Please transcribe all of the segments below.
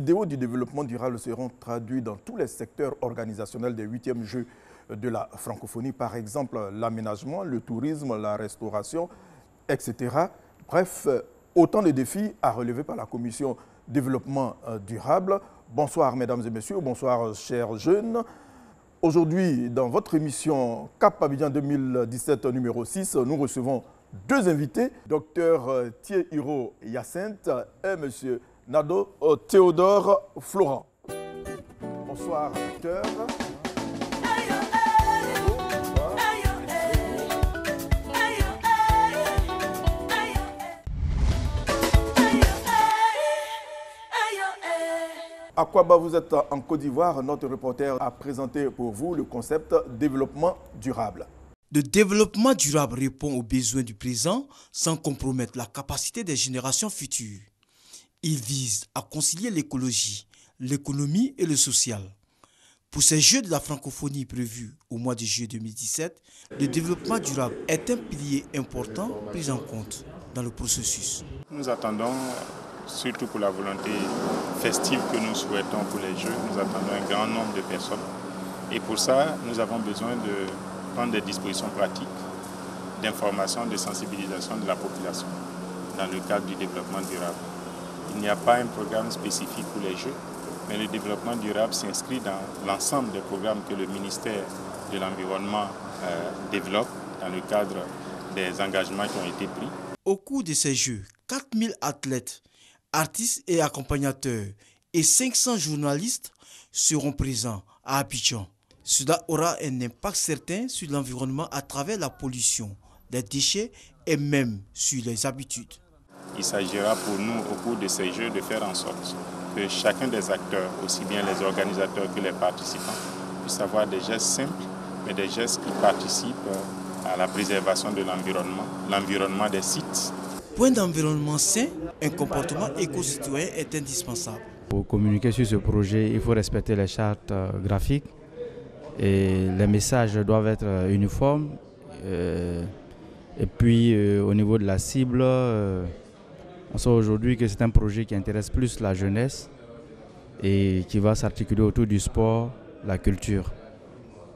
idéaux du développement durable seront traduits dans tous les secteurs organisationnels des 8e Jeux de la francophonie, par exemple l'aménagement, le tourisme, la restauration, etc. Bref, autant de défis à relever par la Commission développement durable. Bonsoir mesdames et messieurs, bonsoir chers jeunes. Aujourd'hui, dans votre émission Cap Abidjan 2017 numéro 6, nous recevons deux invités, Dr Thié-Hiro Hyacinthe et M. Nado Théodore Florent. Bonsoir docteur. Akwaba, vous êtes en Côte d'Ivoire. Notre reporter a présenté pour vous le concept développement durable. Le développement durable répond aux besoins du présent sans compromettre la capacité des générations futures. Il vise à concilier l'écologie, l'économie et le social. Pour ces Jeux de la francophonie prévus au mois de juillet 2017, le développement durable est un pilier important pris en compte dans le processus. Nous attendons, surtout pour la volonté festive que nous souhaitons pour les Jeux, nous attendons un grand nombre de personnes. Et pour ça, nous avons besoin de prendre des dispositions pratiques, d'information, de sensibilisation de la population dans le cadre du développement durable. Il n'y a pas un programme spécifique pour les Jeux, mais le développement durable s'inscrit dans l'ensemble des programmes que le ministère de l'Environnement développe dans le cadre des engagements qui ont été pris. Au cours de ces Jeux, 4000 athlètes, artistes et accompagnateurs et 500 journalistes seront présents à Abidjan. Cela aura un impact certain sur l'environnement à travers la pollution des déchets et même sur les habitudes. Il s'agira pour nous, au cours de ces Jeux, de faire en sorte que chacun des acteurs, aussi bien les organisateurs que les participants, puissent avoir des gestes simples, mais des gestes qui participent à la préservation de l'environnement des sites. Point d'environnement sain, un comportement éco-citoyen est indispensable. Pour communiquer sur ce projet, il faut respecter les chartes graphiques et les messages doivent être uniformes. Et puis au niveau de la cible, on sait aujourd'hui que c'est un projet qui intéresse plus la jeunesse et qui va s'articuler autour du sport, la culture.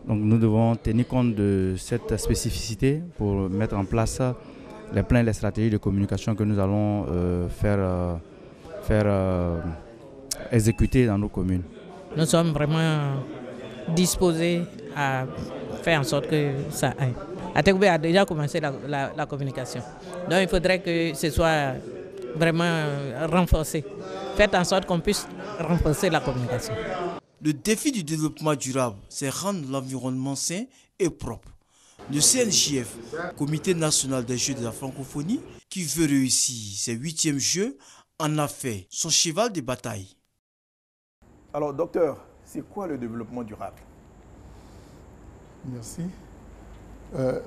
Donc nous devons tenir compte de cette spécificité pour mettre en place les plans et les stratégies de communication que nous allons faire exécuter dans nos communes. Nous sommes vraiment disposés à faire en sorte que ça aille. Ategoubé a déjà commencé la communication. Donc il faudrait que ce soit vraiment renforcé. Faites en sorte qu'on puisse renforcer la communication. Le défi du développement durable, c'est rendre l'environnement sain et propre. Le CNJF, Comité national des Jeux de la francophonie, qui veut réussir ses 8e Jeux, en a fait son cheval de bataille. Alors docteur, c'est quoi le développement durable? Merci.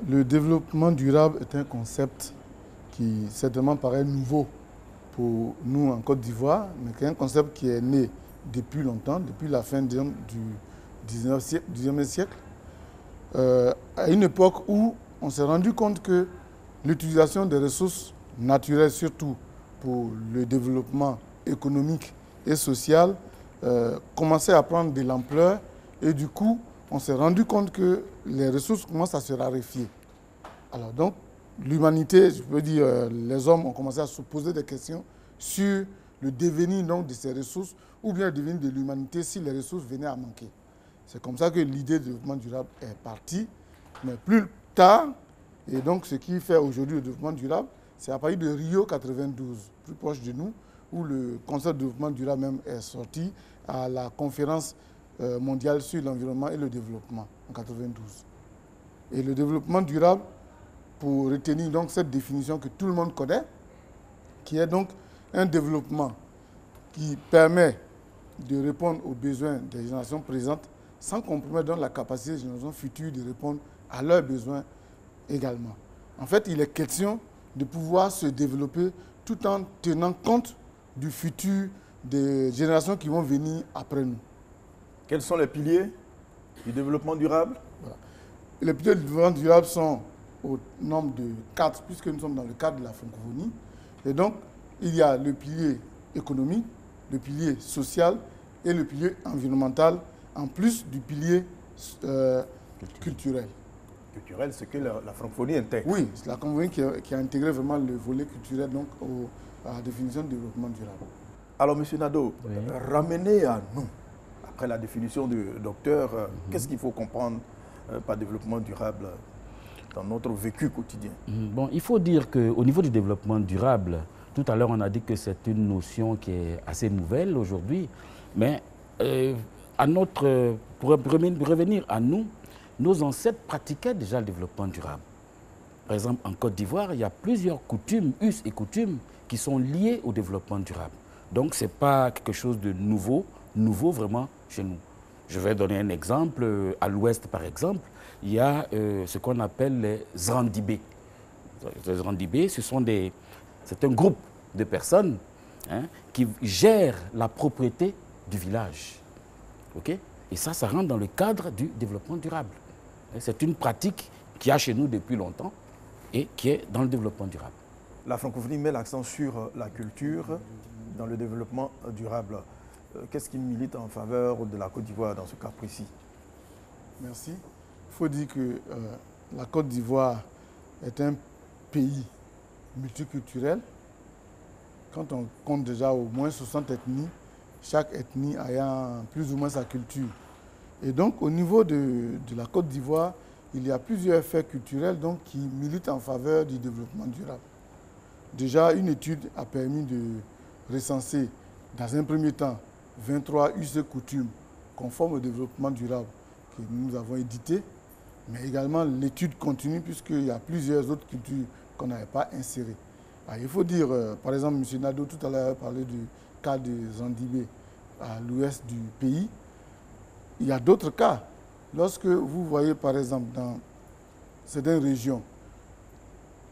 Le développement durable est un concept qui certainement paraît nouveau pour nous en Côte d'Ivoire, mais qui est un concept qui est né depuis longtemps, depuis la fin du 19e siècle, à une époque où on s'est rendu compte que l'utilisation des ressources naturelles, surtout pour le développement économique et social, commençait à prendre de l'ampleur et du coup, on s'est rendu compte que les ressources commencent à se raréfier. Alors donc, l'humanité, je peux dire, les hommes ont commencé à se poser des questions sur le devenir donc, de ces ressources ou bien le devenir de l'humanité si les ressources venaient à manquer. C'est comme ça que l'idée de développement durable est partie, mais plus tard, et donc ce qui fait aujourd'hui le développement durable, c'est à partir de Rio 92, plus proche de nous, où le concept de développement durable même est sorti à la conférence mondiale sur l'environnement et le développement en 92. Et le développement durable, pour retenir donc cette définition que tout le monde connaît, qui est donc un développement qui permet de répondre aux besoins des générations présentes sans compromettre donc la capacité des générations futures de répondre à leurs besoins également. En fait, il est question de pouvoir se développer tout en tenant compte du futur des générations qui vont venir après nous. Quels sont les piliers du développement durable? Voilà. Les piliers du développement durable sont au nombre de 4, puisque nous sommes dans le cadre de la francophonie. Et donc, il y a le pilier économique, le pilier social et le pilier environnemental, en plus du pilier culturel. Culturel, c'est que la francophonie intègre. Oui, c'est la francophonie qui a intégré vraiment le volet culturel donc, à la définition de développement durable. Alors, M. Nadeau, ramenez à nous, après la définition du docteur, qu'est-ce qu'il faut comprendre par développement durable dans notre vécu quotidien? Bon, il faut dire qu'au niveau du développement durable, tout à l'heure on a dit que c'est une notion qui est assez nouvelle aujourd'hui, mais pour revenir à nous, nos ancêtres pratiquaient déjà le développement durable. Par exemple, en Côte d'Ivoire, il y a plusieurs coutumes, us et coutumes, qui sont liées au développement durable. Donc, ce n'est pas quelque chose de nouveau vraiment chez nous. Je vais donner un exemple. À l'ouest, par exemple, il y a ce qu'on appelle les Zrandibé. Les Zrandibé, c'est un groupe de personnes qui gèrent la propriété du village. Okay? Et ça rentre dans le cadre du développement durable. C'est une pratique qu'il y a chez nous depuis longtemps et qui est dans le développement durable. La francophonie met l'accent sur la culture dans le développement durable. Qu'est-ce qui milite en faveur de la Côte d'Ivoire dans ce cas précis? Merci. Il faut dire que la Côte d'Ivoire est un pays multiculturel. Quand on compte déjà au moins 60 ethnies, chaque ethnie ayant plus ou moins sa culture. Et donc, au niveau de la Côte d'Ivoire, il y a plusieurs faits culturels donc, qui militent en faveur du développement durable. Déjà, une étude a permis de recenser, dans un premier temps, 23 us et coutumes conformes au développement durable que nous avons édité, mais également l'étude continue puisqu'il y a plusieurs autres cultures qu'on n'avait pas insérées. Alors, il faut dire, par exemple, M. Nadeau tout à l'heure a parlé du cas de Zandibé à l'ouest du pays. Il y a d'autres cas. Lorsque vous voyez, par exemple, dans certaines régions,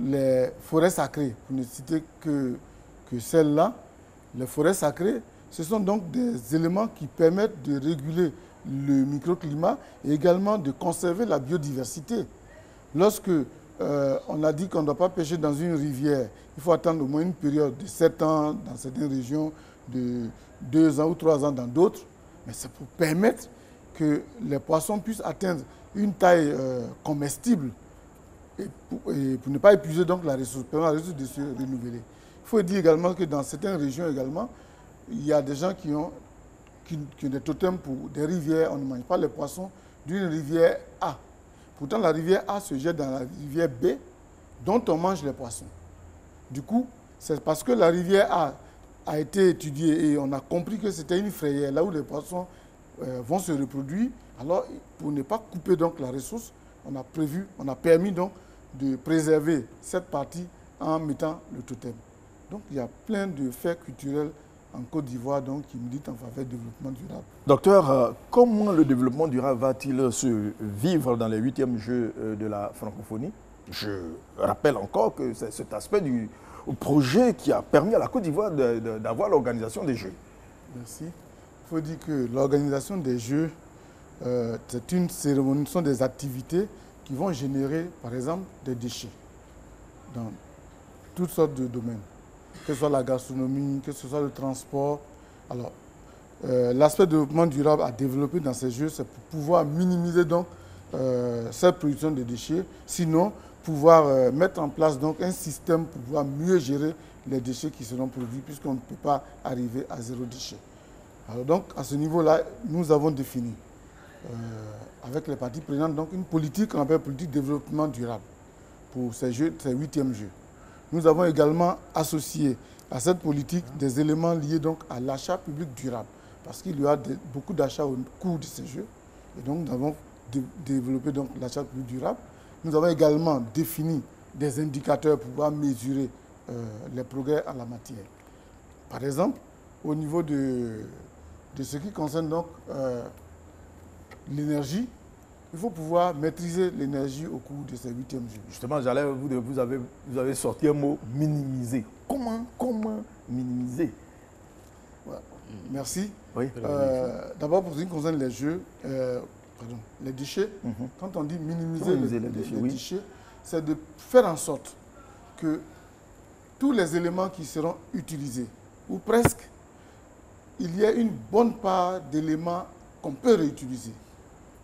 les forêts sacrées, pour ne citer que celles-là, les forêts sacrées, ce sont donc des éléments qui permettent de réguler le microclimat et également de conserver la biodiversité. Lorsque on a dit qu'on ne doit pas pêcher dans une rivière, il faut attendre au moins une période de 7 ans dans certaines régions, de 2 ans ou 3 ans dans d'autres, mais c'est pour permettre que les poissons puissent atteindre une taille comestible et pour ne pas épuiser donc la ressource, permettre à la ressource de se renouveler. Il faut dire également que dans certaines régions également, il y a des gens qui ont des totems pour des rivières. On ne mange pas les poissons d'une rivière A. Pourtant, la rivière A se jette dans la rivière B, dont on mange les poissons. Du coup, c'est parce que la rivière a été étudiée et on a compris que c'était une frayère, là où les poissons vont se reproduire. Alors, pour ne pas couper donc la ressource, on a permis donc de préserver cette partie en mettant le totem. Donc, il y a plein de faits culturels en Côte d'Ivoire qui militent en faveur du développement durable. Docteur, comment le développement durable va-t-il se vivre dans les 8e Jeux de la francophonie? Je rappelle encore que c'est cet aspect du projet qui a permis à la Côte d'Ivoire d'avoir l'organisation des Jeux. Merci. Il faut dire que l'organisation des Jeux, c'est une cérémonie, ce sont des activités qui vont générer, par exemple, des déchets dans toutes sortes de domaines, que ce soit la gastronomie, que ce soit le transport. Alors, l'aspect développement durable à développer dans ces Jeux, c'est pour pouvoir minimiser donc cette production de déchets, sinon pouvoir mettre en place donc un système pour pouvoir mieux gérer les déchets qui seront produits, puisqu'on ne peut pas arriver à zéro déchet. Alors donc, à ce niveau-là, nous avons défini, avec les parties prenantes, donc une politique qu'on appelle politique de développement durable pour ces Jeux, ces 8e Jeux. Nous avons également associé à cette politique des éléments liés donc à l'achat public durable, parce qu'il y a beaucoup d'achats au cours de ces Jeux, et donc nous avons développé donc l'achat public durable. Nous avons également défini des indicateurs pour pouvoir mesurer les progrès en la matière. Par exemple, au niveau de ce qui concerne donc l'énergie, il faut pouvoir maîtriser l'énergie au cours de ces 8e Jeux. Justement, vous avez sorti un mot, minimiser. Comment minimiser? Ouais. Merci. Oui. D'abord, pour ce qui concerne les Jeux, les déchets, quand on dit minimiser les déchets, c'est de faire en sorte que tous les éléments qui seront utilisés, ou presque, il y a une bonne part d'éléments qu'on peut réutiliser.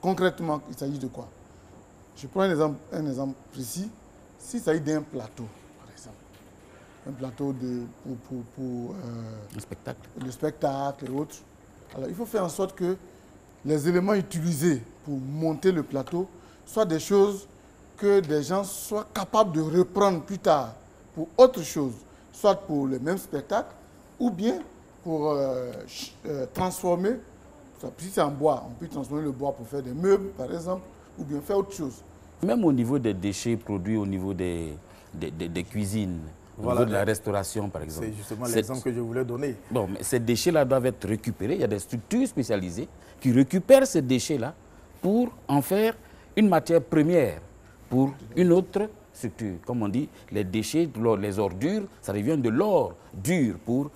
Concrètement, il s'agit de quoi? Je prends un exemple précis. S'il s'agit d'un plateau, par exemple, un plateau pour le spectacle et autres, alors il faut faire en sorte que les éléments utilisés pour monter le plateau soient des choses que des gens soient capables de reprendre plus tard pour autre chose, soit pour le même spectacle ou bien pour transformer. Si c'est en bois, on peut transformer le bois pour faire des meubles, par exemple, ou bien faire autre chose. Même au niveau des déchets produits au niveau des cuisines, au niveau de la restauration, par exemple. C'est justement l'exemple que je voulais donner. Bon, mais ces déchets-là doivent être récupérés. Il y a des structures spécialisées qui récupèrent ces déchets-là pour en faire une matière première pour une autre structure. Comme on dit, les déchets, les ordures, ça devient de l'or dur pour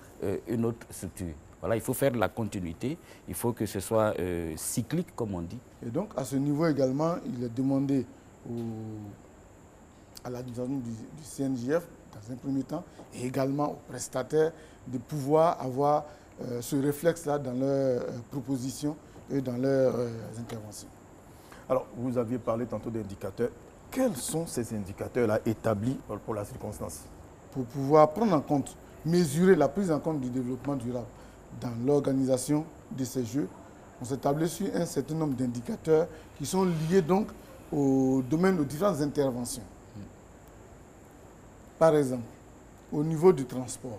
une autre structure. Voilà, il faut faire de la continuité, il faut que ce soit cyclique, comme on dit. Et donc, à ce niveau également, il est demandé à l'administration du CNJF, dans un premier temps, et également aux prestataires, de pouvoir avoir ce réflexe-là dans leurs propositions et dans leurs interventions. Alors, vous aviez parlé tantôt d'indicateurs. Quels sont ces indicateurs-là établis pour la circonstance? Pour pouvoir prendre en compte, mesurer la prise en compte du développement durable dans l'organisation de ces jeux, on s'est établi sur un certain nombre d'indicateurs qui sont liés donc au domaine de différentes interventions. Par exemple, au niveau du transport,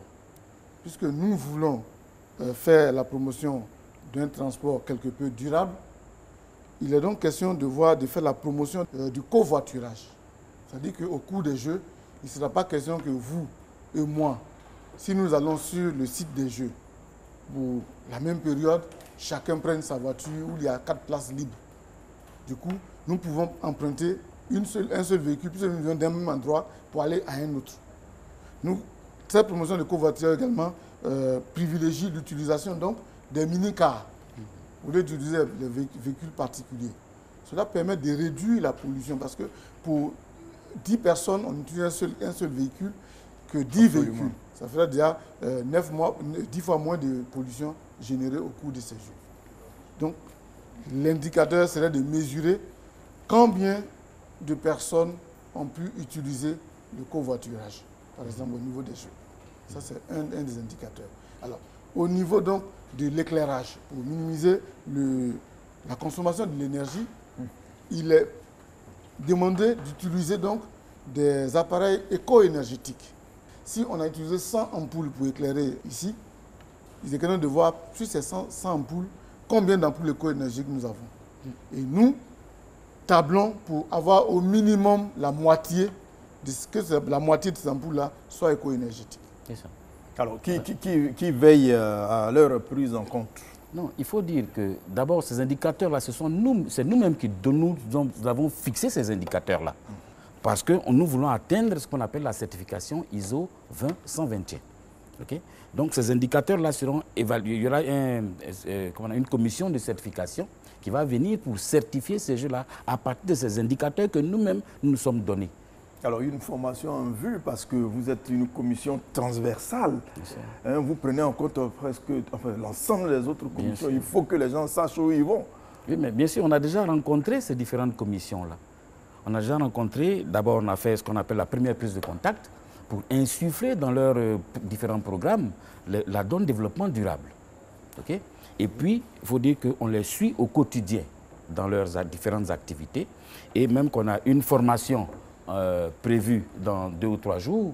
puisque nous voulons faire la promotion d'un transport quelque peu durable, il est donc question de faire la promotion du covoiturage. C'est-à-dire qu'au cours des jeux, il ne sera pas question que vous et moi, si nous allons sur le site des jeux, pour la même période, chacun prenne sa voiture où il y a 4 places libres. Du coup, nous pouvons emprunter un seul véhicule, puisque nous venons d'un même endroit pour aller à un autre. Cette promotion de covoiturage également privilégie l'utilisation donc des mini-cars au lieu d'utiliser les véhicules particuliers. Cela permet de réduire la pollution parce que pour 10 personnes, on utilise un seul véhicule que 10 Absolument. véhicules. Ça ferait déjà 10 fois moins de pollution générée au cours de ces jours. Donc, l'indicateur serait de mesurer combien de personnes ont pu utiliser le covoiturage, par exemple au niveau des jeux. Ça, c'est un des indicateurs. Alors, au niveau donc de l'éclairage, pour minimiser la consommation de l'énergie, il est demandé d'utiliser donc des appareils éco-énergétiques. Si on a utilisé 100 ampoules pour éclairer ici, il est question de voir sur ces 100 ampoules, combien d'ampoules éco-énergétiques nous avons. Et nous tablons pour avoir au minimum la moitié de ces ampoules-là soit éco-énergétiques. C'est ça. Alors, qui veille à leur prise en compte? Non, il faut dire que d'abord, ces indicateurs-là, c'est nous-mêmes qui nous avons fixé ces indicateurs-là. Parce que nous voulons atteindre ce qu'on appelle la certification ISO 20121. Okay? Donc ces indicateurs-là seront évalués. Il y aura une commission de certification qui va venir pour certifier ces jeux-là à partir de ces indicateurs que nous-mêmes nous sommes donnés. Alors, une formation en vue, parce que vous êtes une commission transversale. Hein, vous prenez en compte l'ensemble des autres commissions. Il faut que les gens sachent où ils vont. Oui, mais bien sûr, on a déjà rencontré ces différentes commissions-là. On a déjà rencontré, d'abord on a fait ce qu'on appelle la première prise de contact pour insuffler dans leurs différents programmes la donne développement durable. Okay? Et puis, il faut dire qu'on les suit au quotidien dans leurs différentes activités et même qu'on a une formation prévue dans 2 ou 3 jours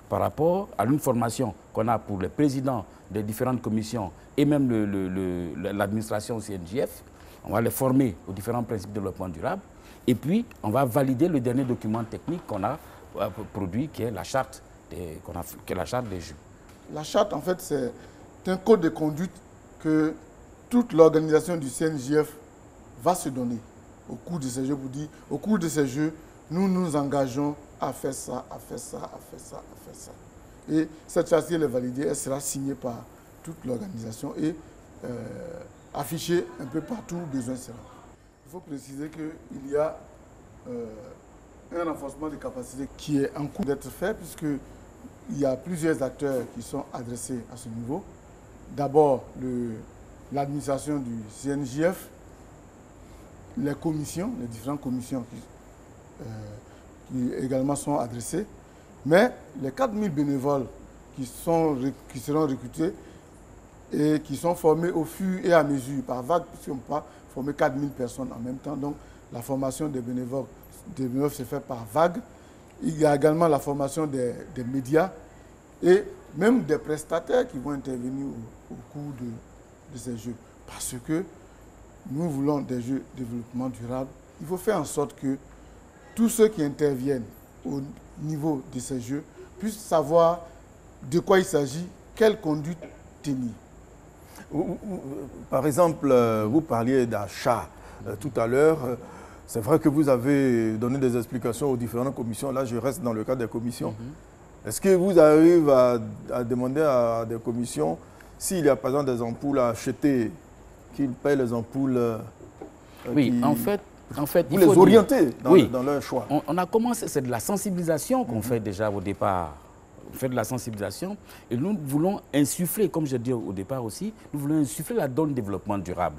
par rapport à une formation qu'on a pour les présidents des différentes commissions et même l'administration CNJF. On va les former aux différents principes de développement durable. Et puis, on va valider le dernier document technique qu'on a produit, qui est la charte des jeux. La charte, en fait, c'est un code de conduite que toute l'organisation du CNJF va se donner au cours de ces jeux pour dire, au cours de ces jeux, nous nous engageons à faire ça, à faire ça, à faire ça, à faire ça. Et cette charte, si elle est validée, elle sera signée par toute l'organisation et affichée un peu partout où besoin sera. Il faut préciser qu'il y a un renforcement des capacités qui est en cours d'être fait puisqu'il y a plusieurs acteurs qui sont adressés à ce niveau. d'abord l'administration du CNJF, les commissions, les différentes commissions qui également sont adressées, mais les 4000 bénévoles qui seront recrutés et qui sont formés au fur et à mesure, par vague, puisqu'on ne peut pas former 4000 personnes en même temps. Donc la formation des bénévoles se fait par vague. Il y a également la formation des médias et même des prestataires qui vont intervenir au cours de ces jeux. Parce que nous voulons des jeux de développement durable. Il faut faire en sorte que tous ceux qui interviennent au niveau de ces jeux puissent savoir de quoi il s'agit, quelle conduite tenir. Par exemple, vous parliez d'achat tout à l'heure. C'est vrai que vous avez donné des explications aux différentes commissions. Là, je reste dans le cadre des commissions. Est-ce que vous arrivez à demander à des commissions, s'il y a par exemple des ampoules à acheter, qu'ils payent les ampoules Oui, en fait, vous les orientez dans leur choix. On a commencé, c'est de la sensibilisation qu'on fait déjà au départ. On fait de la sensibilisation et nous voulons insuffler, comme je dis au départ aussi, nous voulons insuffler la donne développement durable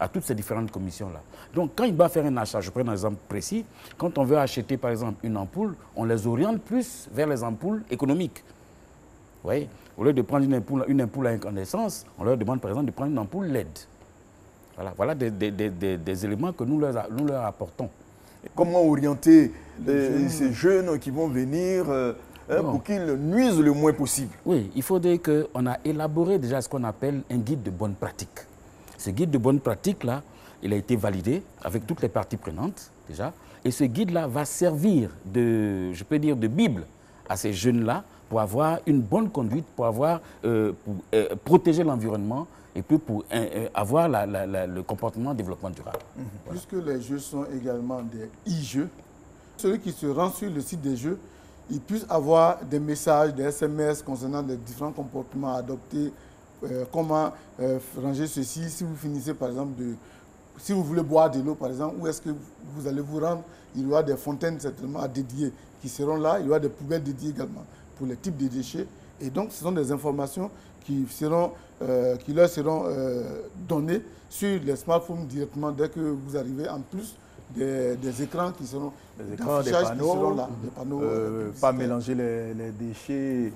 à toutes ces différentes commissions-là. Donc, quand il va faire un achat, je prends un exemple précis, quand on veut acheter, par exemple, une ampoule, on les oriente plus vers les ampoules économiques. Vous voyez, au lieu de prendre une ampoule à incandescence, on leur demande, par exemple, de prendre une ampoule LED. Voilà des éléments que nous leur apportons. Et comment orienter ces jeunes qui vont venir pour qu'ils nuisent le moins possible? Oui, il faut dire qu'on a élaboré déjà ce qu'on appelle un guide de bonne pratique. Ce guide de bonne pratique-là, il a été validé avec toutes les parties prenantes déjà. Et ce guide-là va servir de Bible à ces jeunes-là pour avoir une bonne conduite, pour protéger l'environnement et puis pour avoir le comportement de développement durable. Puisque les jeux sont également des e-jeux, celui qui se rend sur le site des jeux, il puisse avoir des messages, des SMS concernant les différents comportements adoptés, comment ranger ceci, si vous finissez par exemple si vous voulez boire de l'eau par exemple, où est-ce que vous allez vous rendre, il y aura des fontaines certainement à dédier qui seront là, il y aura des poubelles dédiées également pour les types de déchets. Et donc ce sont des informations qui leur seront données sur les smartphones directement dès que vous arrivez, en plus des écrans qui seront des panneaux, qui seront là, des panneaux pas mélanger les déchets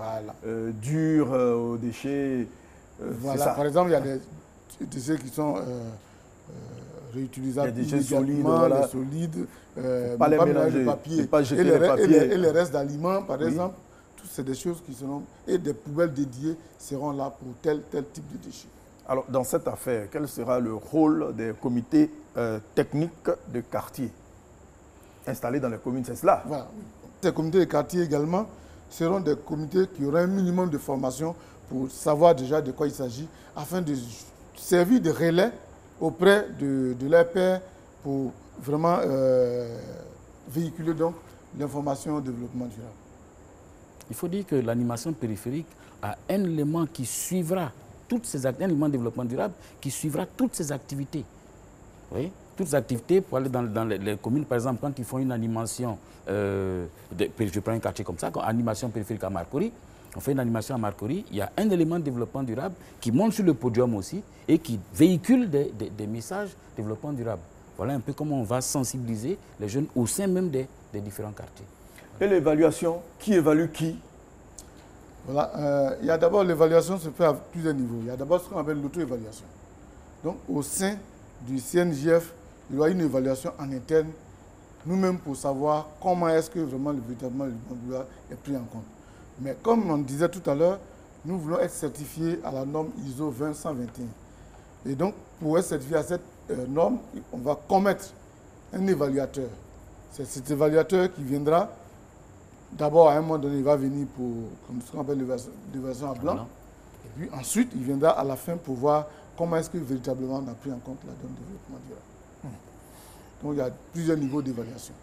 durs aux déchets. Voilà, par exemple, il y a des déchets qui sont réutilisables, des déchets solides, les solides, pas les mélanger, le papier, pas jeter les papiers. Et les restes d'aliments, par exemple, toutes c'est des choses qui seront, et des poubelles dédiées seront là pour tel type de déchets. Alors, dans cette affaire, quel sera le rôle des comités techniques de quartier installés dans les communes? C'est cela. Voilà. Ces comités de quartier également seront des comités qui auront un minimum de formation pour savoir déjà de quoi il s'agit, afin de servir de relais auprès de leurs pairs pour vraiment véhiculer donc l'information au développement durable. Il faut dire que l'animation périphérique a un élément qui suivra toutes ces activités, un élément de développement durable qui suivra toutes ces activités. Oui, toutes ces activités pour aller dans les communes, par exemple, quand ils font une animation, je prends un quartier comme ça, animation périphérique à Marcory, on fait une animation à Marcory, il y a un élément de développement durable qui monte sur le podium aussi et qui véhicule des messages de développement durable. Voilà un peu comment on va sensibiliser les jeunes au sein même des différents quartiers. Et l'évaluation, qui évalue qui? Voilà, il y a d'abord l'évaluation se fait à plusieurs niveaux. Il y a d'abord ce qu'on appelle l'auto-évaluation. Donc au sein du CNJF, il y aura une évaluation en interne, nous-mêmes pour savoir comment est-ce que vraiment véritablement le développement durable est pris en compte. Mais comme on disait tout à l'heure, nous voulons être certifiés à la norme ISO 20121. Et donc, pour être certifié à cette norme, on va commettre un évaluateur. C'est cet évaluateur qui viendra, d'abord à un moment donné, il va venir pour ce qu'on appelle l'évaluation à blanc. Et puis ensuite, il viendra à la fin pour voir comment est-ce que véritablement on a pris en compte la donne de développement durable. Donc, il y a plusieurs niveaux d'évaluation.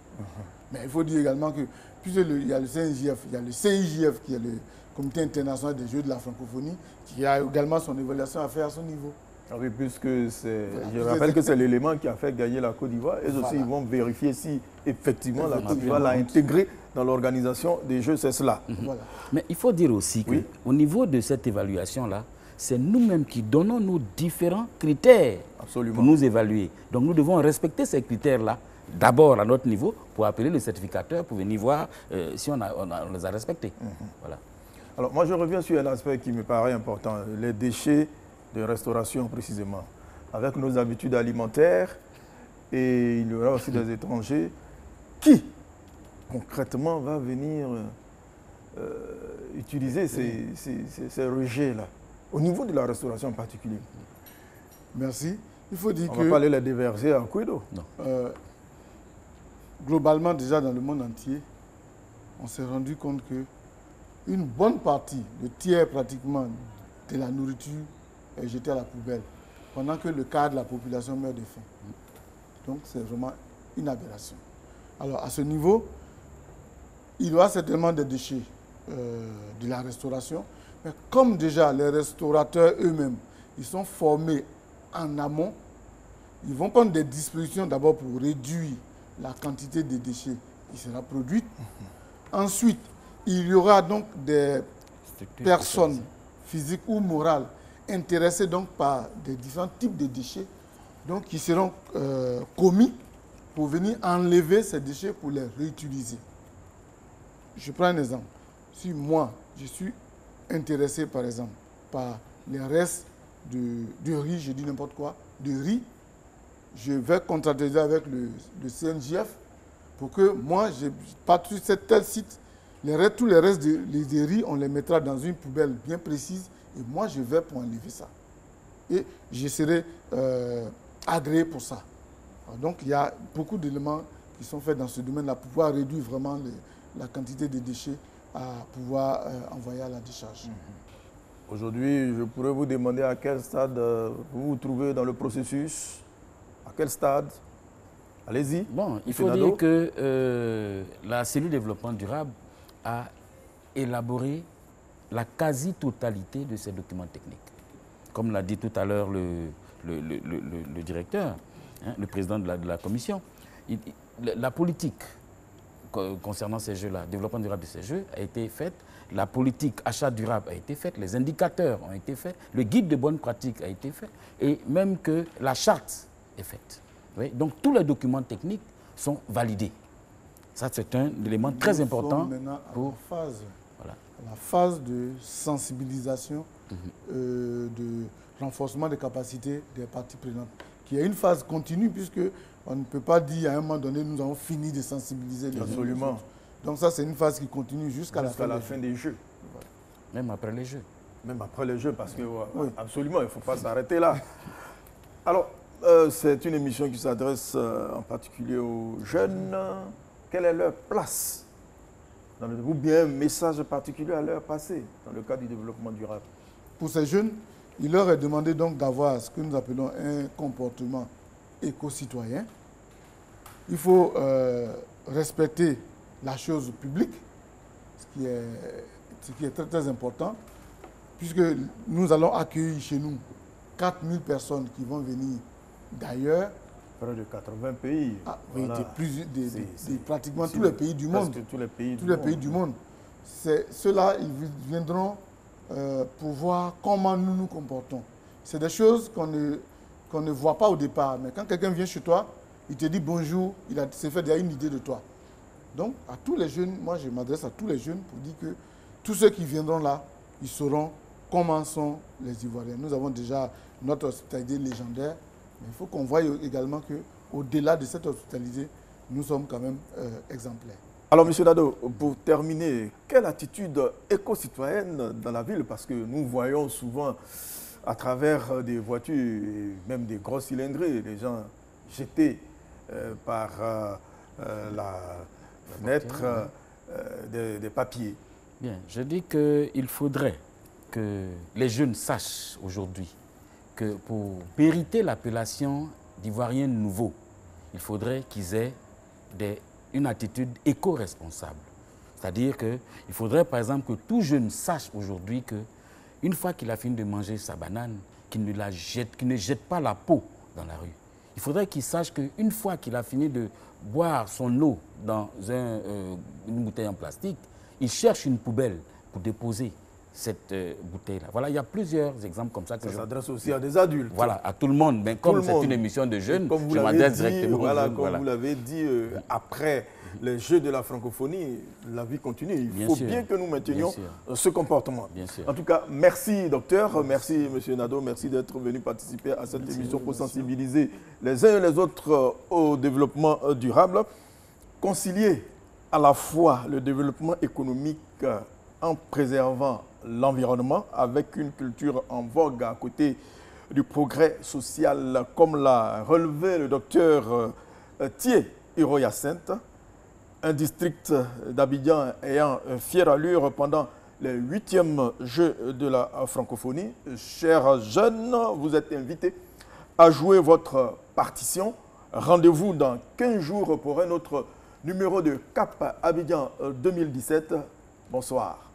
Mais il faut dire également que il y a le CNJF, il y a le CIJF, qui est le Comité international des jeux de la francophonie, qui a également son évaluation à faire à son niveau. Ah oui, puisque je rappelle que c'est l'élément qui a fait gagner la Côte d'Ivoire. Et aussi, ils vont vérifier si effectivement la Côte d'Ivoire l'a intégré dans l'organisation des Jeux, c'est cela. Voilà. Mais il faut dire aussi qu'au niveau de cette évaluation-là, c'est nous-mêmes qui donnons nos différents critères pour nous évaluer. Donc nous devons respecter ces critères-là, d'abord à notre niveau, pour appeler le certificateur, pour venir voir si on les a respectés. Voilà. Alors moi je reviens sur un aspect qui me paraît important, les déchets de restauration précisément. Avec nos habitudes alimentaires, et il y aura aussi des étrangers, qui concrètement va venir utiliser ces rejets-là, au niveau de la restauration en particulier? Merci. Il faut dire on que... ne va pas aller les déverser à Kouido. Non. Globalement, déjà dans le monde entier, on s'est rendu compte que une bonne partie, le tiers pratiquement de la nourriture est jetée à la poubelle, pendant que le quart de la population meurt de faim. Donc c'est vraiment une aberration. Alors à ce niveau, il y aura certainement des déchets de la restauration, mais comme déjà les restaurateurs eux-mêmes, ils sont formés en amont, ils vont prendre des dispositions d'abord pour réduire la quantité de déchets qui sera produite. Ensuite, il y aura donc des personnes physiques ou morales intéressées donc par des différents types de déchets donc qui seront commis pour venir enlever ces déchets pour les réutiliser. Je prends un exemple. Si moi, je suis intéressé par exemple par les restes de riz, je dis n'importe quoi, de riz, je vais contractualiser avec le CNJF pour que moi, je parte sur tel site, tous les restes de riz, on les mettra dans une poubelle bien précise et moi, je vais pour enlever ça. Et je serai agréé pour ça. Alors, donc, il y a beaucoup d'éléments qui sont faits dans ce domaine-là pour pouvoir réduire vraiment la quantité de déchets à pouvoir envoyer à la décharge. Aujourd'hui, je pourrais vous demander à quel stade vous vous trouvez dans le processus. À quel stade? Allez-y. Bon, il faut dire que la cellule développement durable a élaboré la quasi-totalité de ces documents techniques. Comme l'a dit tout à l'heure le directeur, hein, le président de la commission, la politique concernant ces jeux-là, développement durable de ces jeux, a été faite. La politique achat durable a été faite, les indicateurs ont été faits, le guide de bonne pratique a été fait, et même que la charte est faite. Oui, donc tous les documents techniques sont validés. Ça, c'est un élément très important pour la phase de sensibilisation, de renforcement des capacités des parties prenantes, qui est une phase continue, puisque on ne peut pas dire à un moment donné, nous avons fini de sensibiliser les gens. Absolument. Donc ça, c'est une phase qui continue jusqu'à la fin des Jeux. Même après les Jeux. Même après les Jeux, parce que absolument, il ne faut pas s'arrêter là. Alors, c'est une émission qui s'adresse en particulier aux jeunes. Quelle est leur place ou bien un message particulier à leur passer dans le cadre du développement durable? Pour ces jeunes, il leur est demandé donc d'avoir ce que nous appelons un comportement éco-citoyen. Il faut respecter la chose publique, ce qui est très très important, puisque nous allons accueillir chez nous 4000 personnes qui vont venir d'ailleurs. Près de 80 pays. Ah, oui, voilà. Pratiquement tous les pays du monde. Tous les pays du monde. Ceux-là, ils viendront pour voir comment nous nous comportons. C'est des choses qu'on ne voit pas au départ. Mais quand quelqu'un vient chez toi, il te dit bonjour, il s'est fait déjà une idée de toi. Donc, à tous les jeunes, moi je m'adresse à tous les jeunes pour dire que tous ceux qui viendront là, ils sauront comment sont les Ivoiriens. Nous avons déjà notre hospitalité légendaire, mais il faut qu'on voie également qu'au-delà de cette hospitalité, nous sommes quand même exemplaires. Alors, M. Dado, pour terminer, quelle attitude éco-citoyenne dans la ville? Parce que nous voyons souvent à travers des voitures, et même des gros cylindrés, les gens jetés par la fenêtre des papiers. Bien, je dis qu'il faudrait que les jeunes sachent aujourd'hui que pour mériter l'appellation d'Ivoirien nouveau, il faudrait qu'ils aient une attitude éco-responsable. C'est-à-dire qu'il faudrait par exemple que tout jeune sache aujourd'hui qu'une fois qu'il a fini de manger sa banane, qu'il ne jette pas la peau dans la rue. Il faudrait qu'il sache qu'une fois qu'il a fini de boire son eau dans une bouteille en plastique, il cherche une poubelle pour déposer cette bouteille-là. Voilà, il y a plusieurs exemples comme ça. Ça s'adresse aussi à des adultes. Voilà, à tout le monde. Mais comme c'est une émission de jeunes, je m'adresse directement aux jeunes. Comme vous l'avez dit, après les Jeux de la francophonie, la vie continue. Il faut bien que nous maintenions ce comportement. Bien sûr. En tout cas, merci docteur, merci monsieur Nadeau, merci d'être venu participer à cette émission pour sensibiliser les uns et les autres au développement durable. Concilier à la fois le développement économique en préservant l'environnement avec une culture en vogue à côté du progrès social, comme l'a relevé le docteur Thié Hiro-Hyacinthe, un district d'Abidjan ayant fière allure pendant les 8e Jeux de la francophonie. Chers jeunes, vous êtes invités à jouer votre partition. Rendez-vous dans 15 jours pour un autre numéro de Cap Abidjan 2017. Bonsoir.